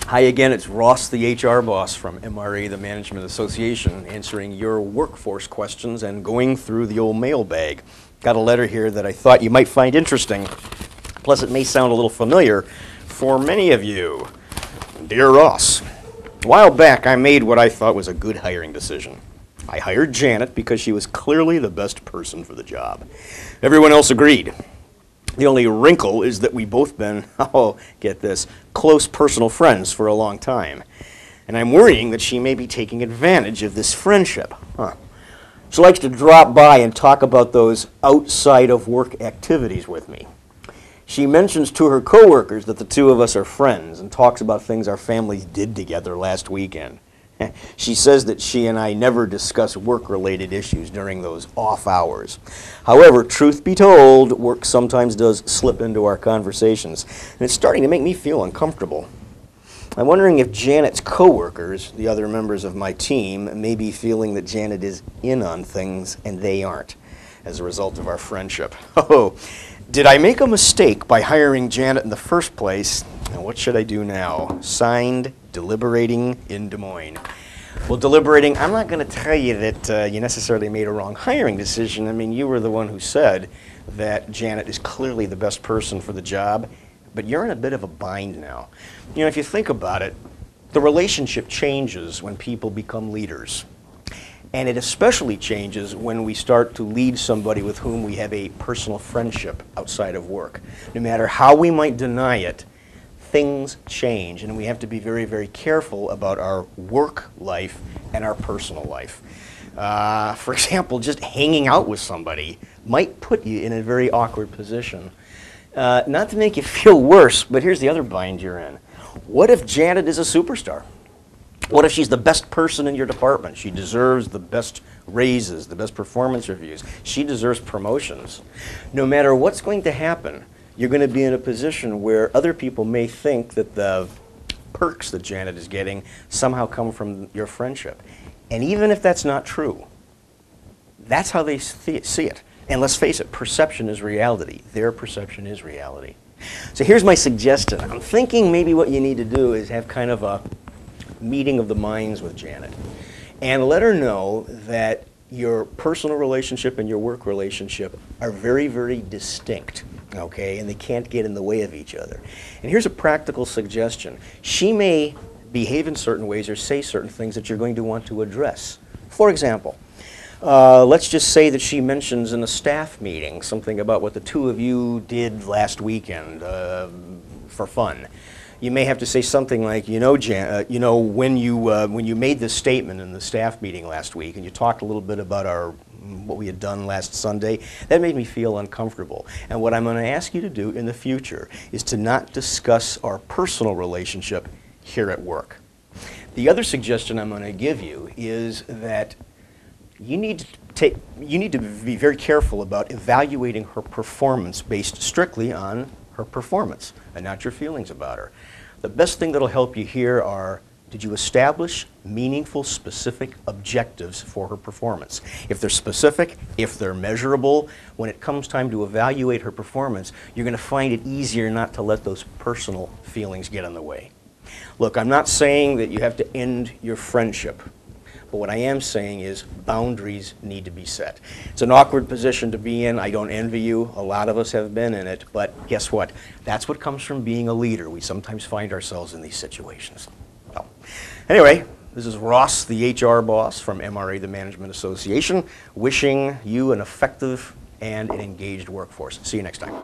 Hi again, it's Ross, the HR boss from MRA, the Management Association, answering your workforce questions and going through the old mailbag. Got a letter here that I thought you might find interesting, plus it may sound a little familiar for many of you. Dear Ross, a while back I made what I thought was a good hiring decision. I hired Janet because she was clearly the best person for the job. Everyone else agreed. The only wrinkle is that we've both been, oh, get this, close personal friends for a long time. And I'm worrying that she may be taking advantage of this friendship. She likes to drop by and talk about those outside of work activities with me. She mentions to her coworkers that the two of us are friends and talks about things our families did together last weekend. She says that she and I never discuss work-related issues during those off hours. However, truth be told, work sometimes does slip into our conversations, and it's starting to make me feel uncomfortable. I'm wondering if Janet's coworkers, the other members of my team, may be feeling that Janet is in on things and they aren't, as a result of our friendship. Oh, did I make a mistake by hiring Janet in the first place? And what should I do now? Signed, Deliberating in Des Moines. Well, deliberating, I'm not going to tell you that you necessarily made a wrong hiring decision. I mean, you were the one who said that Janet is clearly the best person for the job, but you're in a bit of a bind now. You know, if you think about it, the relationship changes when people become leaders. And it especially changes when we start to lead somebody with whom we have a personal friendship outside of work. No matter how we might deny it, things change, and we have to be very, very careful about our work life and our personal life. For example, just hanging out with somebody might put you in a very awkward position. Not to make you feel worse, but here's the other bind you're in. What if Janet is a superstar? What if she's the best person in your department? She deserves the best raises, the best performance reviews. She deserves promotions. No matter what's going to happen, you're going to be in a position where other people may think that the perks that Janet is getting somehow come from your friendship. And even if that's not true, that's how they see it. And let's face it, perception is reality. Their perception is reality. So here's my suggestion. I'm thinking maybe what you need to do is have kind of a meeting of the minds with Janet and let her know that your personal relationship and your work relationship are very, very distinct. Okay, and they can't get in the way of each other. And here's a practical suggestion. She may behave in certain ways or say certain things that you're going to want to address. For example, let's just say that she mentions in a staff meeting something about what the two of you did last weekend for fun. You may have to say something like, when you made this statement in the staff meeting last week and you talked a little bit about what we had done last Sunday, that made me feel uncomfortable. And what I'm going to ask you to do in the future is to not discuss our personal relationship here at work. The other suggestion I'm going to give you is that you need to be very careful about evaluating her performance based strictly on her performance and not your feelings about her. The best thing that'll help you here are, did you establish meaningful, specific objectives for her performance? If they're specific, if they're measurable, when it comes time to evaluate her performance, you're going to find it easier not to let those personal feelings get in the way. Look, I'm not saying that you have to end your friendship, but what I am saying is boundaries need to be set. It's an awkward position to be in. I don't envy you. A lot of us have been in it, but guess what? That's what comes from being a leader. We sometimes find ourselves in these situations. So, anyway, this is Ross, the HR boss from MRA, the Management Association, wishing you an effective and an engaged workforce. See you next time.